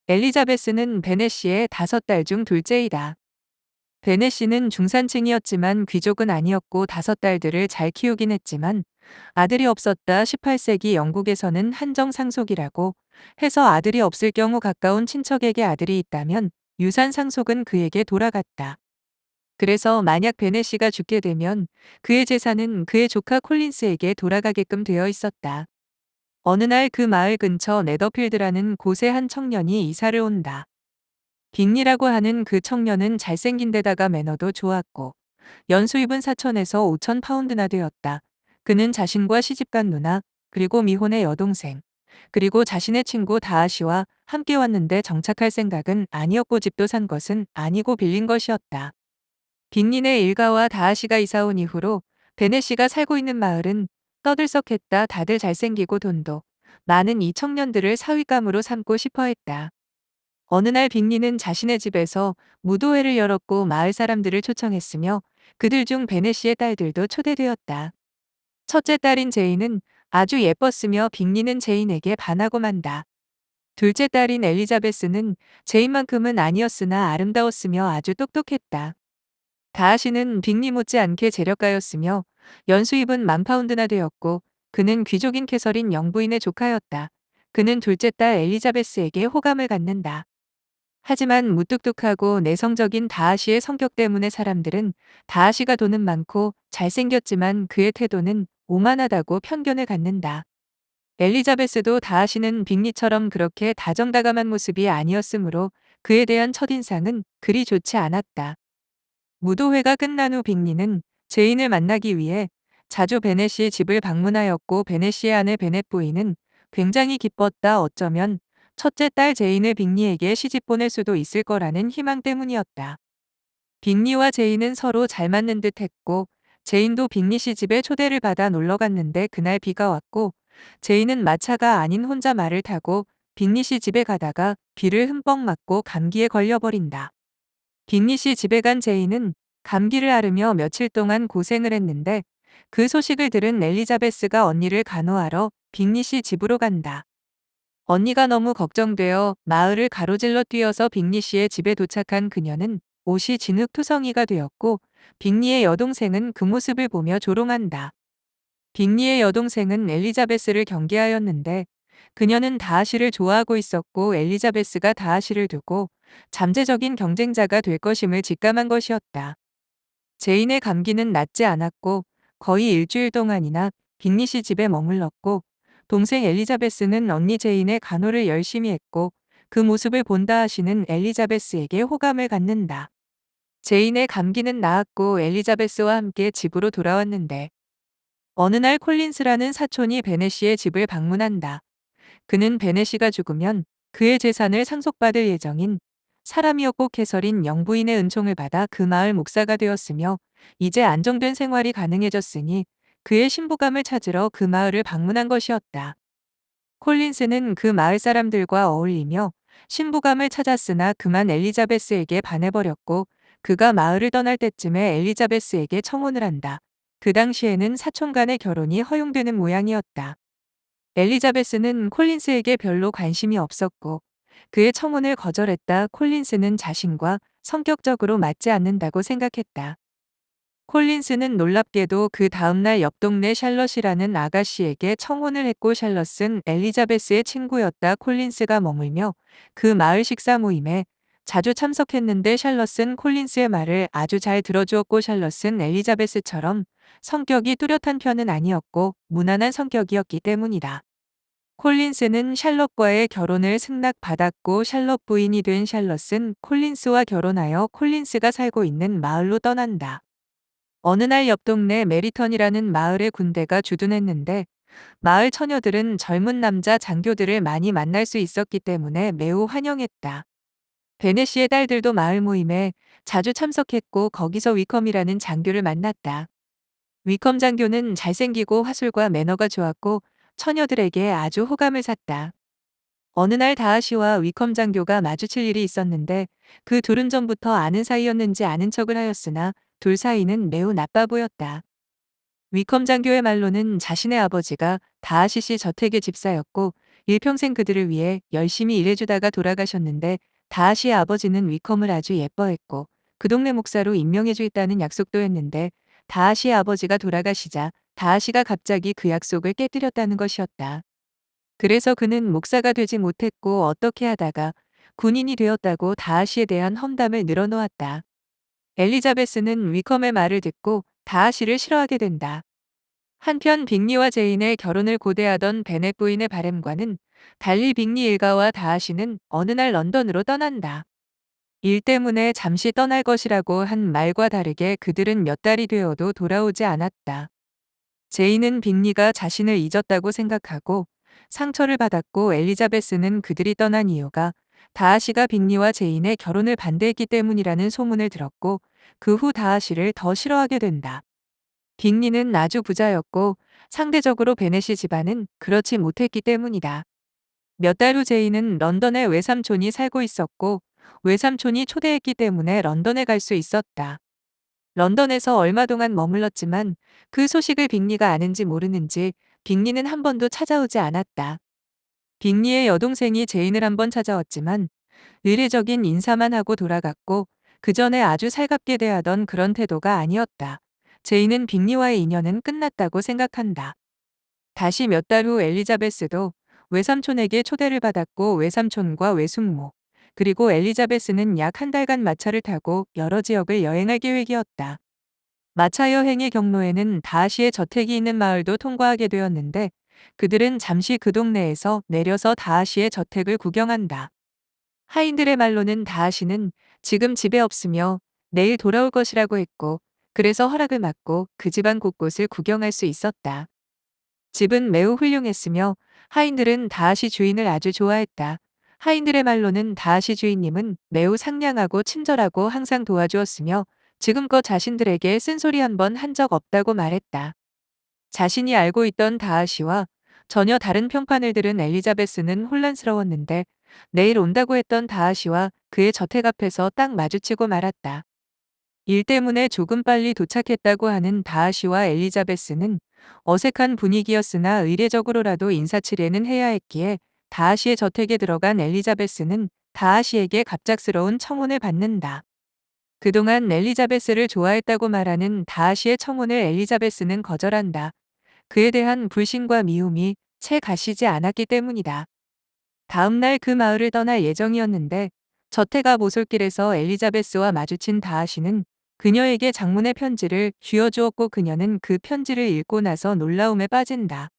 엘리자베스는 베넷 씨의 5딸 중 둘째이다. 베넷 씨는 중산층이었지만 귀족은 아니었고 5딸들을 잘 키우긴 했지만 아들이 없었다. 18세기 영국에서는 한정 상속이라고 해서 아들이 없을 경우 가까운 친척에게 아들이 있다면 유산 상속은 그에게 돌아갔다. 그래서 만약 베넷 씨가 죽게 되면 그의 재산은 그의 조카 콜린스에게 돌아가게끔 되어 있었다. 어느 날 그 마을 근처 네더필드라는 곳에 한 청년이 이사를 온다. 빅리라고 하는 그 청년은 잘생긴 데다가 매너도 좋았고 연수입은 4천에서 5천 파운드나 되었다. 그는 자신과 시집간 누나, 그리고 미혼의 여동생, 그리고 자신의 친구 다하시와 함께 왔는데 정착할 생각은 아니었고 집도 산 것은 아니고 빌린 것이었다. 빅리네 일가와 다하시가 이사 온 이후로 베네 씨가 살고 있는 마을은 떠들썩했다. 다들 잘생기고 돈도 많은 이 청년들을 사윗감으로 삼고 싶어 했다. 어느 날 빅리는 자신의 집에서 무도회를 열었고 마을 사람들을 초청했으며 그들 중 베네 씨의 딸들도 초대되었다. 첫째 딸인 제인은 아주 예뻤으며 빅리는 제인에게 반하고 만다. 둘째 딸인 엘리자베스는 제인만큼은 아니었으나 아름다웠으며 아주 똑똑했다. 다하시는 빅리 못지않게 재력가였으며 연수입은 10,000파운드나 되었고 그는 귀족인 캐서린 영부인의 조카였다. 그는 둘째 딸 엘리자베스에게 호감을 갖는다. 하지만 무뚝뚝하고 내성적인 다하시의 성격 때문에 사람들은 다하시가 돈은 많고 잘생겼지만 그의 태도는 오만하다고 편견을 갖는다. 엘리자베스도 다하시는 빅리처럼 그렇게 다정다감한 모습이 아니었으므로 그에 대한 첫인상은 그리 좋지 않았다. 무도회가 끝난 후 빅리는 제인을 만나기 위해 자주 베넷의 집을 방문하였고 베넷의 아내 베넷 부인은 굉장히 기뻤다. 어쩌면 첫째 딸 제인을 빅리에게 시집 보낼 수도 있을 거라는 희망 때문이었다. 빅리와 제인은 서로 잘 맞는 듯 했고 제인도 빅리 씨 집에 초대를 받아 놀러 갔는데 그날 비가 왔고 제인은 마차가 아닌 혼자 말을 타고 빅리 씨 집에 가다가 비를 흠뻑 맞고 감기에 걸려버린다. 빅리 씨 집에 간 제인은 감기를 앓으며 며칠 동안 고생을 했는데 그 소식을 들은 엘리자베스가 언니를 간호하러 빅리 씨 집으로 간다. 언니가 너무 걱정되어 마을을 가로질러 뛰어서 빅리 씨의 집에 도착한 그녀는 옷이 진흙투성이가 되었고 빅리의 여동생은 그 모습을 보며 조롱한다. 빅리의 여동생은 엘리자베스를 경계하였는데 그녀는 다하시를 좋아하고 있었고 엘리자베스가 다하시를 두고 잠재적인 경쟁자가 될 것임을 직감한 것이었다. 제인의 감기는 낫지 않았고 거의 일주일 동안이나 빅리 씨 집에 머물렀고 동생 엘리자베스는 언니 제인의 간호를 열심히 했고 그 모습을 본 다하시는 엘리자베스에게 호감을 갖는다. 제인의 감기는 나았고 엘리자베스와 함께 집으로 돌아왔는데 어느 날 콜린스라는 사촌이 베네시의 집을 방문한다. 그는 베네시가 죽으면 그의 재산을 상속받을 예정인 사람이었고 캐서린 영부인의 은총을 받아 그 마을 목사가 되었으며 이제 안정된 생활이 가능해졌으니 그의 신부감을 찾으러 그 마을을 방문한 것이었다. 콜린스는 그 마을 사람들과 어울리며 신부감을 찾았으나 그만 엘리자베스에게 반해버렸고 그가 마을을 떠날 때쯤에 엘리자베스에게 청혼을 한다. 그 당시에는 사촌 간의 결혼이 허용되는 모양이었다. 엘리자베스는 콜린스에게 별로 관심이 없었고 그의 청혼을 거절했다. 콜린스는 자신과 성격적으로 맞지 않는다고 생각했다. 콜린스는 놀랍게도 그 다음날 옆 동네 샬럿이라는 아가씨에게 청혼을 했고 샬럿은 엘리자베스의 친구였다. 콜린스가 머물며 그 마을 식사 모임에 자주 참석했는데 샬럿은 콜린스의 말을 아주 잘 들어주었고 샬럿은 엘리자베스처럼 성격이 뚜렷한 편은 아니었고 무난한 성격이었기 때문이다. 콜린스는 샬럿과의 결혼을 승낙받았고 샬럿 부인이 된 샬럿은 콜린스와 결혼하여 콜린스가 살고 있는 마을로 떠난다. 어느 날 옆 동네 메리턴이라는 마을에 군대가 주둔했는데 마을 처녀들은 젊은 남자 장교들을 많이 만날 수 있었기 때문에 매우 환영했다. 베네시의 딸들도 마을 모임에 자주 참석했고 거기서 위컴이라는 장교를 만났다. 위컴 장교는 잘생기고 화술과 매너가 좋았고 처녀들에게 아주 호감을 샀다. 어느 날 다하시와 위컴 장교가 마주칠 일이 있었는데 그 둘은 전부터 아는 사이였는지 아는 척을 하였으나 둘 사이는 매우 나빠 보였다. 위컴 장교의 말로는 자신의 아버지가 다하시 씨 저택의 집사였고 일평생 그들을 위해 열심히 일해주다가 돌아가셨는데 다하시의 아버지는 위컴을 아주 예뻐했고 그 동네 목사로 임명해주겠다는 약속도 했는데 다하시의 아버지가 돌아가시자 다하시가 갑자기 그 약속을 깨뜨렸다는 것이었다. 그래서 그는 목사가 되지 못했고 어떻게 하다가 군인이 되었다고 다하시에 대한 험담을 늘어놓았다. 엘리자베스는 위컴의 말을 듣고 다하시를 싫어하게 된다. 한편 빅리와 제인의 결혼을 고대하던 베넷 부인의 바램과는 달리 빅리 일가와 다하시는 어느 날 런던으로 떠난다. 일 때문에 잠시 떠날 것이라고 한 말과 다르게 그들은 몇 달이 되어도 돌아오지 않았다. 제인은 빅리가 자신을 잊었다고 생각하고 상처를 받았고 엘리자베스는 그들이 떠난 이유가 다하시가 빅리와 제인의 결혼을 반대했기 때문이라는 소문을 들었고 그 후 다하시를 더 싫어하게 된다. 빅리는 아주 부자였고 상대적으로 베네시 집안은 그렇지 못했기 때문이다. 몇 달 후 제인은 런던에 외삼촌이 살고 있었고 외삼촌이 초대했기 때문에 런던에 갈 수 있었다. 런던에서 얼마 동안 머물렀지만 그 소식을 빅리가 아는지 모르는지 빅리는 한 번도 찾아오지 않았다. 빅리의 여동생이 제인을 한 번 찾아왔지만 의례적인 인사만 하고 돌아갔고 그 전에 아주 살갑게 대하던 그런 태도가 아니었다. 제인은 빅리와의 인연은 끝났다고 생각한다. 다시 몇 달 후 엘리자베스도 외삼촌에게 초대를 받았고 외삼촌과 외숙모 그리고 엘리자베스는 약 한 달간 마차를 타고 여러 지역을 여행할 계획이었다. 마차 여행의 경로에는 다하시의 저택이 있는 마을도 통과하게 되었는데 그들은 잠시 그 동네에서 내려서 다하시의 저택을 구경한다. 하인들의 말로는 다하시는 지금 집에 없으며 내일 돌아올 것이라고 했고 그래서 허락을 받고 그 집안 곳곳을 구경할 수 있었다. 집은 매우 훌륭했으며 하인들은 다하시 주인을 아주 좋아했다. 하인들의 말로는 다하시 주인님은 매우 상냥하고 친절하고 항상 도와주었으며 지금껏 자신들에게 쓴소리 한 번 한 적 없다고 말했다. 자신이 알고 있던 다하시와 전혀 다른 평판을 들은 엘리자베스는 혼란스러웠는데 내일 온다고 했던 다하시와 그의 저택 앞에서 딱 마주치고 말았다. 일 때문에 조금 빨리 도착했다고 하는 다하시와 엘리자베스는 어색한 분위기였으나 의례적으로라도 인사치레는 해야 했기에 다하시의 저택에 들어간 엘리자베스는 다하시에게 갑작스러운 청혼을 받는다. 그동안 엘리자베스를 좋아했다고 말하는 다하시의 청혼을 엘리자베스는 거절한다. 그에 대한 불신과 미움이 채 가시지 않았기 때문이다. 다음 날 그 마을을 떠날 예정이었는데 저택 앞 오솔길에서 엘리자베스와 마주친 다하시는 그녀에게 장문의 편지를 쥐어주었고 그녀는 그 편지를 읽고 나서 놀라움에 빠진다.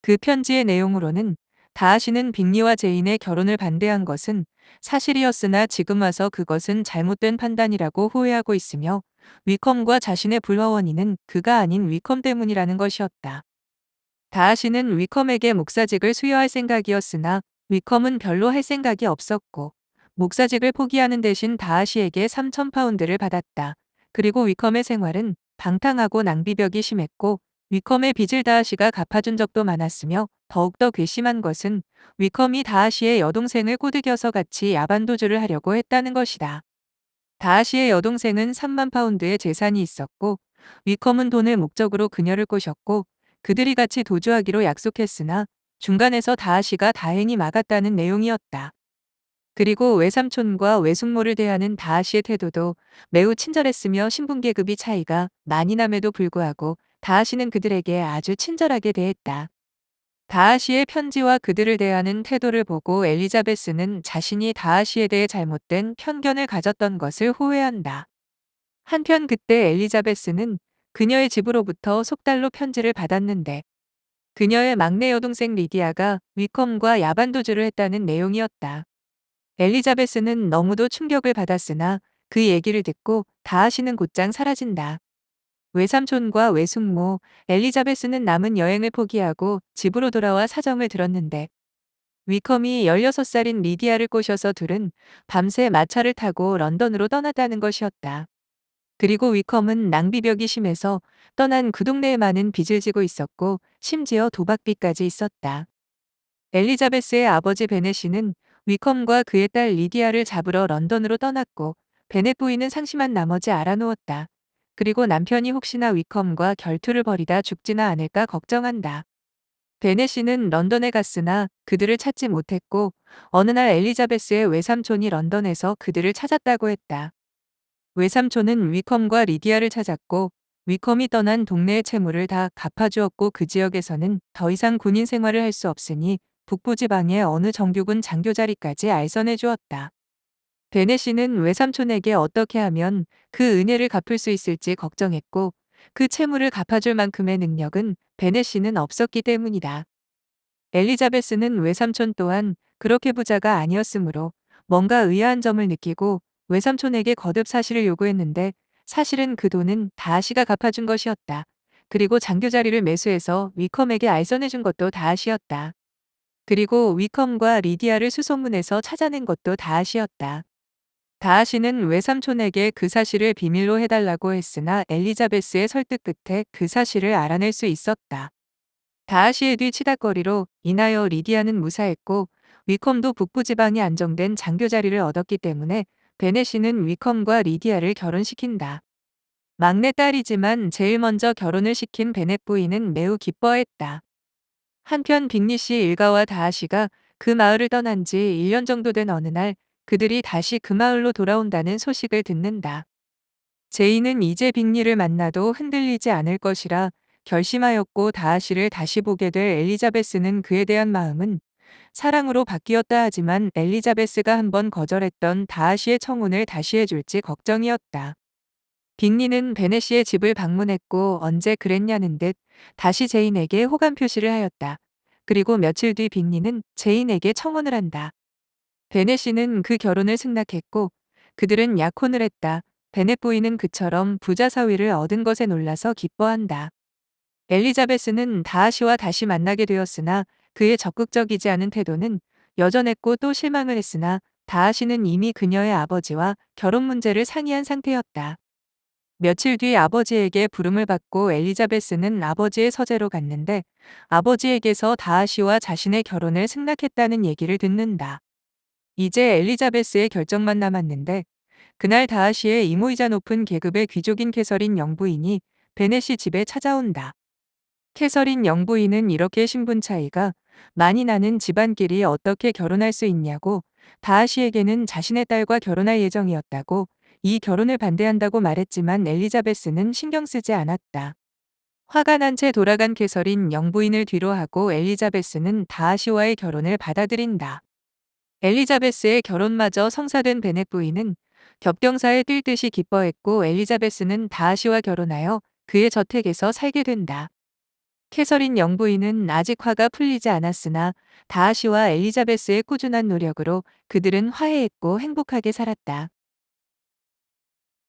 그 편지의 내용으로는 다하시는 빅리와 제인의 결혼을 반대한 것은 사실이었으나 지금 와서 그것은 잘못된 판단이라고 후회하고 있으며 위컴과 자신의 불화 원인은 그가 아닌 위컴 때문이라는 것이었다. 다하시는 위컴에게 목사직을 수여할 생각이었으나 위컴은 별로 할 생각이 없었고 목사직을 포기하는 대신 다하시에게 3,000파운드를 받았다. 그리고 위컴의 생활은 방탕하고 낭비벽이 심했고 위컴의 빚을 다하시가 갚아준 적도 많았으며 더욱더 괘씸한 것은 위컴이 다하시의 여동생을 꼬드겨서 같이 야반도주를 하려고 했다는 것이다. 다하시의 여동생은 3만 파운드의 재산이 있었고 위컴은 돈을 목적으로 그녀를 꼬셨고 그들이 같이 도주하기로 약속했으나 중간에서 다하시가 다행히 막았다는 내용이었다. 그리고 외삼촌과 외숙모를 대하는 다하시의 태도도 매우 친절했으며 신분계급이 차이가 많이 남에도 불구하고 다하시는 그들에게 아주 친절하게 대했다. 다하시의 편지와 그들을 대하는 태도를 보고 엘리자베스는 자신이 다하시에 대해 잘못된 편견을 가졌던 것을 후회한다. 한편 그때 엘리자베스는 그녀의 집으로부터 속달로 편지를 받았는데 그녀의 막내 여동생 리디아가 위컴과 야반도주를 했다는 내용이었다. 엘리자베스는 너무도 충격을 받았으나 그 얘기를 듣고 다하시는 곧장 사라진다. 외삼촌과 외숙모, 엘리자베스는 남은 여행을 포기하고 집으로 돌아와 사정을 들었는데 위컴이 16살인 리디아를 꼬셔서 둘은 밤새 마차를 타고 런던으로 떠났다는 것이었다. 그리고 위컴은 낭비벽이 심해서 떠난 그 동네에 많은 빚을 지고 있었고 심지어 도박빚까지 있었다. 엘리자베스의 아버지 베넷이는 위컴과 그의 딸 리디아를 잡으러 런던으로 떠났고 베넷 부인은 상심한 나머지 알아누웠다. 그리고 남편이 혹시나 위컴과 결투를 벌이다 죽지나 않을까 걱정한다. 베넷시는 런던에 갔으나 그들을 찾지 못했고 어느 날 엘리자베스의 외삼촌이 런던에서 그들을 찾았다고 했다. 외삼촌은 위컴과 리디아를 찾았고 위컴이 떠난 동네의 채무를 다 갚아주었고 그 지역에서는 더 이상 군인 생활을 할 수 없으니 북부지방의 어느 정규군 장교 자리까지 알선해 주었다. 베넷시는 외삼촌에게 어떻게 하면 그 은혜를 갚을 수 있을지 걱정했고 그 채무를 갚아줄 만큼의 능력은 베넷시는 없었기 때문이다. 엘리자베스는 외삼촌 또한 그렇게 부자가 아니었으므로 뭔가 의아한 점을 느끼고 외삼촌에게 거듭 사실을 요구했는데 사실은 그 돈은 다하시가 갚아준 것이었다. 그리고 장교 자리를 매수해서 위컴에게 알선해준 것도 다하시였다. 그리고 위컴과 리디아를 수소문해서 찾아낸 것도 다하시였다. 다하시는 외삼촌에게 그 사실을 비밀로 해달라고 했으나 엘리자베스의 설득 끝에 그 사실을 알아낼 수 있었다. 다하시의 뒤 치닫거리로 인하여 리디아는 무사했고 위컴도 북부지방이 안정된 장교 자리를 얻었기 때문에 베넷시는 위컴과 리디아를 결혼시킨다. 막내딸이지만 제일 먼저 결혼을 시킨 베넷 부인은 매우 기뻐했다. 한편 빅리씨 일가와 다하시가 그 마을을 떠난 지 1년 정도 된 어느 날 그들이 다시 그 마을로 돌아온다는 소식을 듣는다. 제이는 이제 빅리를 만나도 흔들리지 않을 것이라 결심하였고 다하시를 다시 보게 될 엘리자베스는 그에 대한 마음은 사랑으로 바뀌었다 하지만 엘리자베스가 한번 거절했던 다하시의 청혼을 다시 해줄지 걱정이었다. 빅리는 베네시의 집을 방문했고 언제 그랬냐는 듯 다시 제인에게 호감 표시를 하였다. 그리고 며칠 뒤 빅리는 제인에게 청혼을 한다. 베네시는 그 결혼을 승낙했고 그들은 약혼을 했다. 베넷 부인은 그처럼 부자 사위를 얻은 것에 놀라서 기뻐한다. 엘리자베스는 다하시와 다시 만나게 되었으나 그의 적극적이지 않은 태도는 여전했고 또 실망을 했으나 다하시는 이미 그녀의 아버지와 결혼 문제를 상의한 상태였다. 며칠 뒤 아버지에게 부름을 받고 엘리자베스는 아버지의 서재로 갔는데 아버지에게서 다하시와 자신의 결혼을 승낙했다는 얘기를 듣는다. 이제 엘리자베스의 결정만 남았는데 그날 다하시의 이모이자 높은 계급의 귀족인 캐서린 영부인이 베넷이 집에 찾아온다. 캐서린 영부인은 이렇게 신분 차이가 많이 나는 집안끼리 어떻게 결혼할 수 있냐고 다하시에게는 자신의 딸과 결혼할 예정이었다고 이 결혼을 반대한다고 말했지만 엘리자베스는 신경 쓰지 않았다. 화가 난 채 돌아간 캐서린 영부인을 뒤로하고 엘리자베스는 다하시와의 결혼을 받아들인다. 엘리자베스의 결혼마저 성사된 베넷 부인은 겹경사에 뛸 듯이 기뻐했고 엘리자베스는 다하시와 결혼하여 그의 저택에서 살게 된다. 캐서린 영부인은 아직 화가 풀리지 않았으나 다하시와 엘리자베스의 꾸준한 노력으로 그들은 화해했고 행복하게 살았다.